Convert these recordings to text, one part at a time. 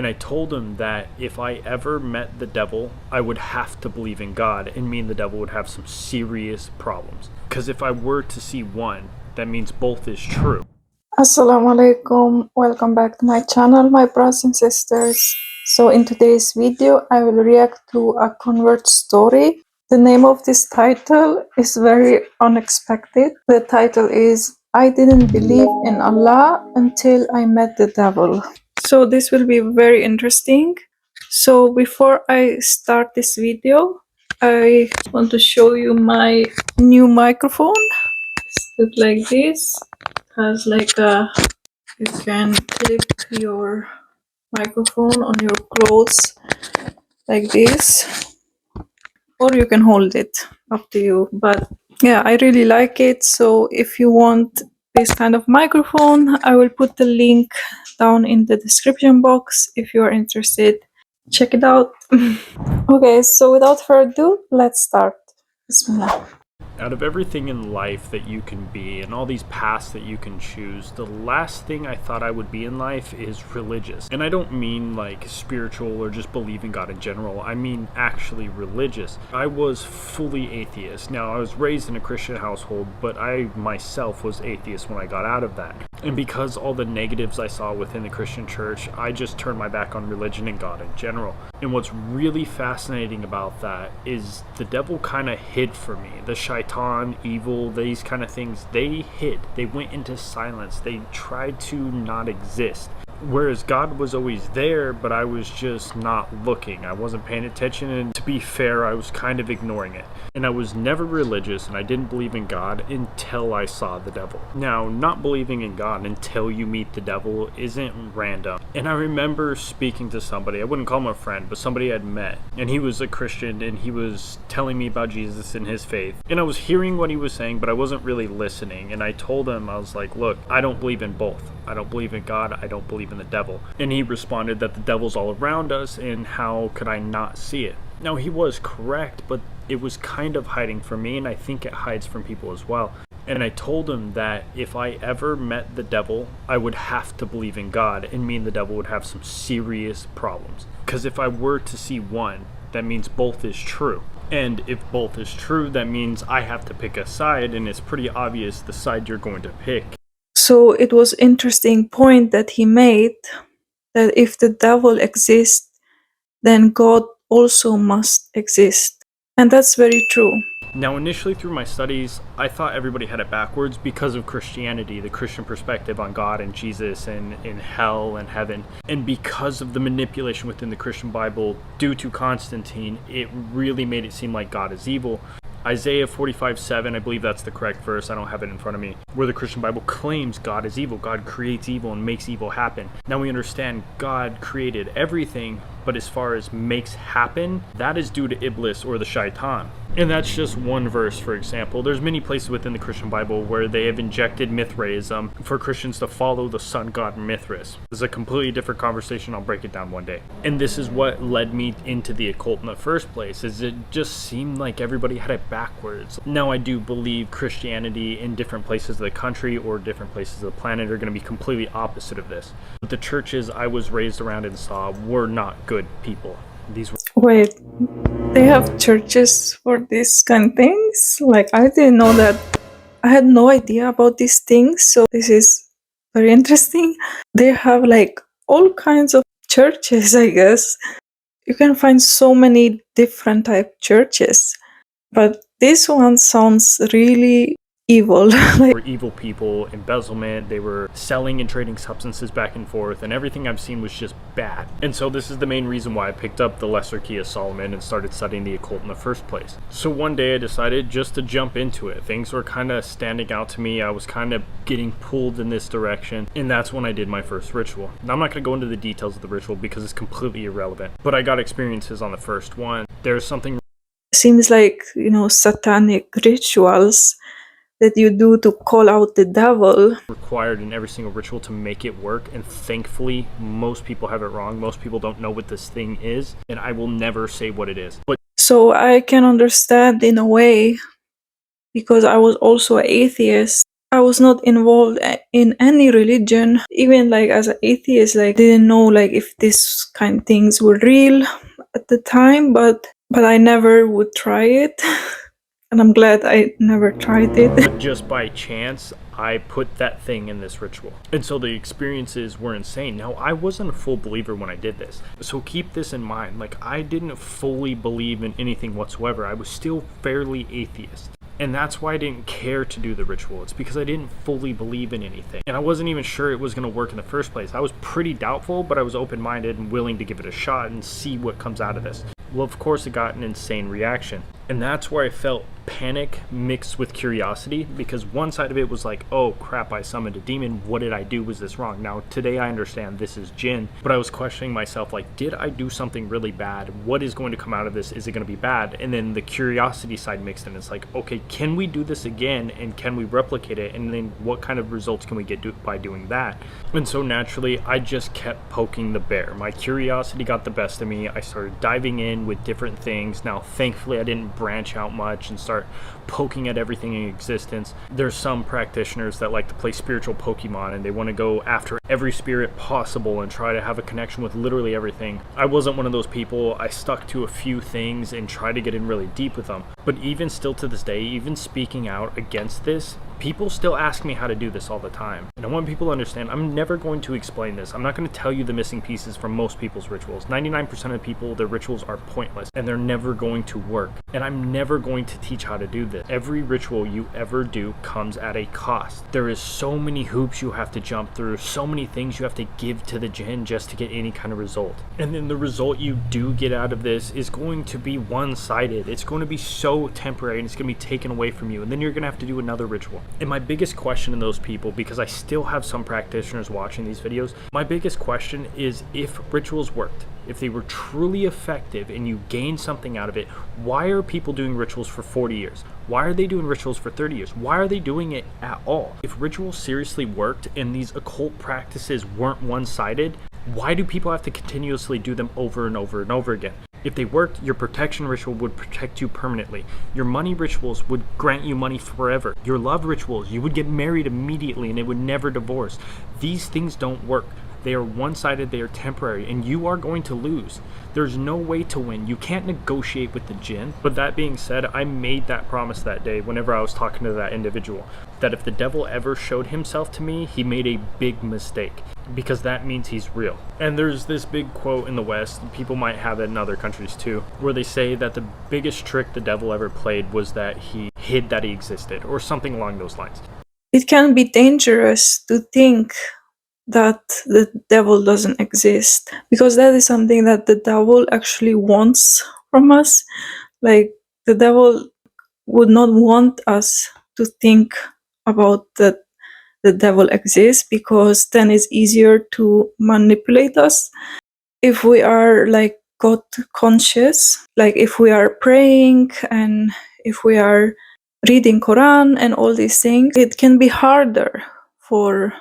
And I told him that if I ever met the devil, I would have to believe in God, and me and the devil would have some serious problems. Because if I were to see one, that means both is true. Assalamu alaikum. Welcome back to my channel, my brothers and sisters. So in today's video, I will react to a convert story. The name of this title is very unexpected. The title is I Didn't Believe in Allah Until I Met the Devil. So this will be very interesting. So before I start this video, I want to show you my new microphone. It's look like this. Has like you can clip your microphone on your clothes like this, or you can hold it, up to you. But yeah, I really like it. So if you want this kind of microphone, I will put the link down in the description box. If you are interested, check it out. Okay, so without further ado, let's start. Bismillah. Out of everything in life that you can be and all these paths that you can choose, the last thing I thought I would be in life is religious. And I don't mean like spiritual or just believe in God in general. I mean actually religious. I was fully atheist. Now, I was raised in a Christian household, but I myself was atheist when I got out of that. And because all the negatives I saw within the Christian church, I just turned my back on religion and God in general. And what's really fascinating about that is the devil kind of hid for me. The shaitan, evil, these kind of things, they hid. They went into silence. They tried to not exist. Whereas God was always there, but I was just not looking. I wasn't paying attention, and to be fair, I was kind of ignoring it. And I was never religious, and I didn't believe in God until I saw the devil. Now, not believing in God until you meet the devil isn't random. And I remember speaking to somebody, I wouldn't call him a friend, but somebody I'd met, and he was a Christian, and he was telling me about Jesus and his faith. And I was hearing what he was saying, but I wasn't really listening. And I told him, I was like, look, I don't believe in both. I don't believe in God, I don't believe in the devil. And he responded that the devil's all around us, and how could I not see it? Now, he was correct, but it was kind of hiding from me, and I think it hides from people as well. And I told him that if I ever met the devil, I would have to believe in God, and me and the devil would have some serious problems. Because if I were to see one, that means both is true. And if both is true, that means I have to pick a side, and it's pretty obvious the side you're going to pick. So it was interesting point that he made, that if the devil exists, then God also must exist. And that's very true. Now, initially through my studies, I thought everybody had it backwards because of Christianity, the Christian perspective on God and Jesus and in hell and heaven. And because of the manipulation within the Christian Bible due to Constantine, it really made it seem like God is evil. Isaiah 45:7, I believe that's the correct verse, I don't have it in front of me, where the Christian Bible claims God is evil. God creates evil and makes evil happen. Now we understand God created everything, but as far as makes happen, that is due to Iblis or the shaitan. And that's just one verse, for example. There's many places within the Christian Bible where they have injected Mithraism for Christians to follow the sun god Mithras. This is a completely different conversation. I'll break it down one day. And this is what led me into the occult in the first place, is it just seemed like everybody had it backwards. Now, I do believe Christianity in different places of the country or different places of the planet are going to be completely opposite of this. But the churches I was raised around and saw were not good people. These were... Wait, they have churches for these kind of things? Like, I didn't know that. I had no idea about these things, so this is very interesting. They have like all kinds of churches, I guess. You can find so many different type churches, but this one sounds really evil. Like, were evil people, embezzlement, they were selling and trading substances back and forth, and everything I've seen was just bad. And so this is the main reason why I picked up the Lesser Key of Solomon and started studying the occult in the first place. So one day I decided just to jump into it. Things were kind of standing out to me. I was kind of getting pulled in this direction, and that's when I did my first ritual. Now, I'm not going to go into the details of the ritual because it's completely irrelevant, but I got experiences on the first one. There's something... Seems like, satanic rituals that you do to call out the devil required in every single ritual to make it work, and thankfully most people have it wrong. Most people don't know what this thing is, and I will never say what it is. But so I can understand in a way, because I was also an atheist. I was not involved in any religion. Even like as an atheist, like didn't know like if this kind of things were real at the time, but I never would try it. And I'm glad I never tried it. But just by chance, I put that thing in this ritual. And so the experiences were insane. Now, I wasn't a full believer when I did this. So keep this in mind. Like, I didn't fully believe in anything whatsoever. I was still fairly atheist. And that's why I didn't care to do the ritual. It's because I didn't fully believe in anything. And I wasn't even sure it was going to work in the first place. I was pretty doubtful, but I was open-minded and willing to give it a shot and see what comes out of this. Well, of course, it got an insane reaction. And that's where I felt panic mixed with curiosity, because one side of it was like, oh crap, I summoned a demon. What did I do? Was this wrong? Now, today I understand this is jinn, but I was questioning myself, like, did I do something really bad? What is going to come out of this? Is it going to be bad? And then the curiosity side mixed in. It's like, okay, can we do this again? And can we replicate it? And then what kind of results can we get by doing that? And so naturally, I just kept poking the bear. My curiosity got the best of me. I started diving in with different things. Now, thankfully, I didn't branch out much and start poking at everything in existence. There's some practitioners that like to play spiritual Pokemon and they want to go after every spirit possible and try to have a connection with literally everything. I wasn't one of those people. I stuck to a few things and tried to get in really deep with them. But even still to this day, even speaking out against this, people still ask me how to do this all the time. And I want people to understand, I'm never going to explain this. I'm not going to tell you the missing pieces from most people's rituals. 99% of people, their rituals are pointless and they're never going to work. And I'm never going to teach how to do this. Every ritual you ever do comes at a cost. There is so many hoops you have to jump through, so many things you have to give to the jinn just to get any kind of result. And then the result you do get out of this is going to be one-sided. It's going to be so temporary and it's going to be taken away from you. And then you're going to have to do another ritual. And my biggest question in those people, because I still have some practitioners watching these videos, my biggest question is, if rituals worked, if they were truly effective and you gained something out of it, why are people doing rituals for 40 years? Why are they doing rituals for 30 years? Why are they doing it at all? If rituals seriously worked and these occult practices weren't one-sided, why do people have to continuously do them over and over and over again? If they worked, your protection ritual would protect you permanently. Your money rituals would grant you money forever. Your love rituals, you would get married immediately and it would never divorce. These things don't work. They are one-sided, they are temporary, and you are going to lose. There's no way to win. You can't negotiate with the jinn. But that being said, I made that promise that day whenever I was talking to that individual, that if the devil ever showed himself to me, he made a big mistake, because that means he's real. And there's this big quote in the West, people might have it in other countries too, where they say that the biggest trick the devil ever played was that he hid that he existed, or something along those lines. It can be dangerous to think that the devil doesn't exist, because that is something that the devil actually wants from us. Like, the devil would not want us to think about that the devil exists, because then it's easier to manipulate us. If we are like God conscious, like if we are praying and if we are reading Quran and all these things, it can be harder for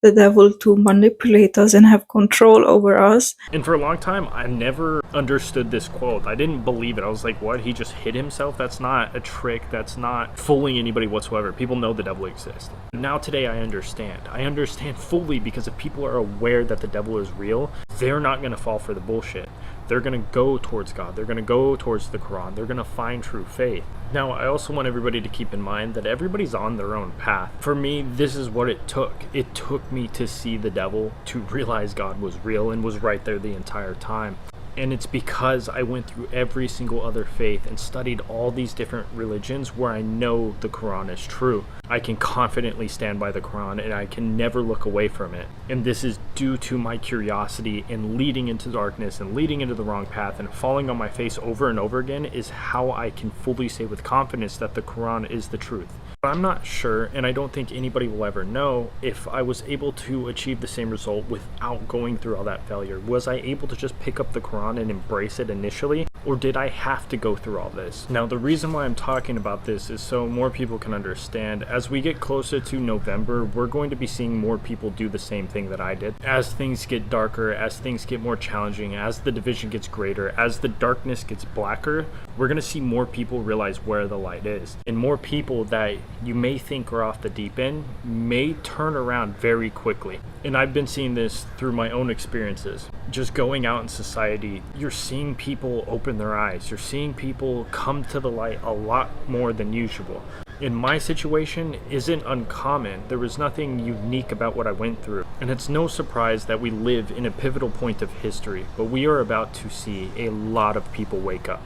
the devil to manipulate us and have control over us. And for a long time, I never understood this quote. I didn't believe it. I was like, what? He just hid himself? That's not a trick. That's not fooling anybody whatsoever. People know the devil exists. Now today I understand. I understand fully, because if people are aware that the devil is real, they're not going to fall for the bullshit. They're going to go towards God. They're going to go towards the Quran. They're going to find true faith. Now, I also want everybody to keep in mind that everybody's on their own path. For me, this is what it took. It took me to see the devil, to realize God was real and was right there the entire time. And it's because I went through every single other faith and studied all these different religions where I know the Quran is true. I can confidently stand by the Quran and I can never look away from it. And this is due to my curiosity and leading into darkness and leading into the wrong path and falling on my face over and over again is how I can fully say with confidence that the Quran is the truth. But I'm not sure, and I don't think anybody will ever know, if I was able to achieve the same result without going through all that failure. Was I able to just pick up the Quran and embrace it initially? Or did I have to go through all this? Now, the reason why I'm talking about this is so more people can understand. As we get closer to November, we're going to be seeing more people do the same thing that I did. As things get darker, as things get more challenging, as the division gets greater, as the darkness gets blacker, we're going to see more people realize where the light is. And more people that you may think are off the deep end may turn around very quickly. And I've been seeing this through my own experiences. Just going out in society, you're seeing people open their eyes. You're seeing people come to the light a lot more than usual. In my situation isn't uncommon. There was nothing unique about what I went through. And it's no surprise that we live in a pivotal point of history, but we are about to see a lot of people wake up.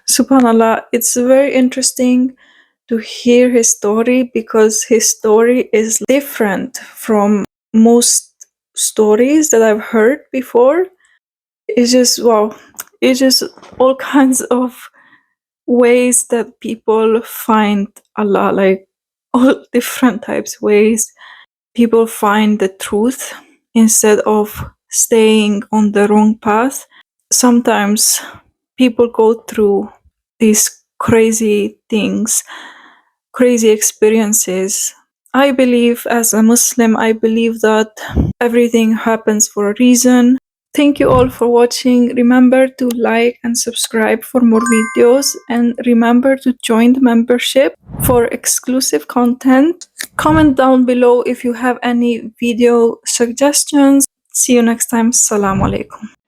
Subhanallah, it's very interesting to hear his story because his story is different from most stories that I've heard before. It's just wow. It's just all kinds of ways that people find Allah, like all different types ways people find the truth instead of staying on the wrong path. Sometimes people go through these crazy things, crazy experiences. I believe, as a Muslim, I believe that everything happens for a reason. Thank you all for watching. Remember to like and subscribe for more videos, and remember to join the membership for exclusive content. Comment down below if you have any video suggestions. See you next time. Assalamu alaikum.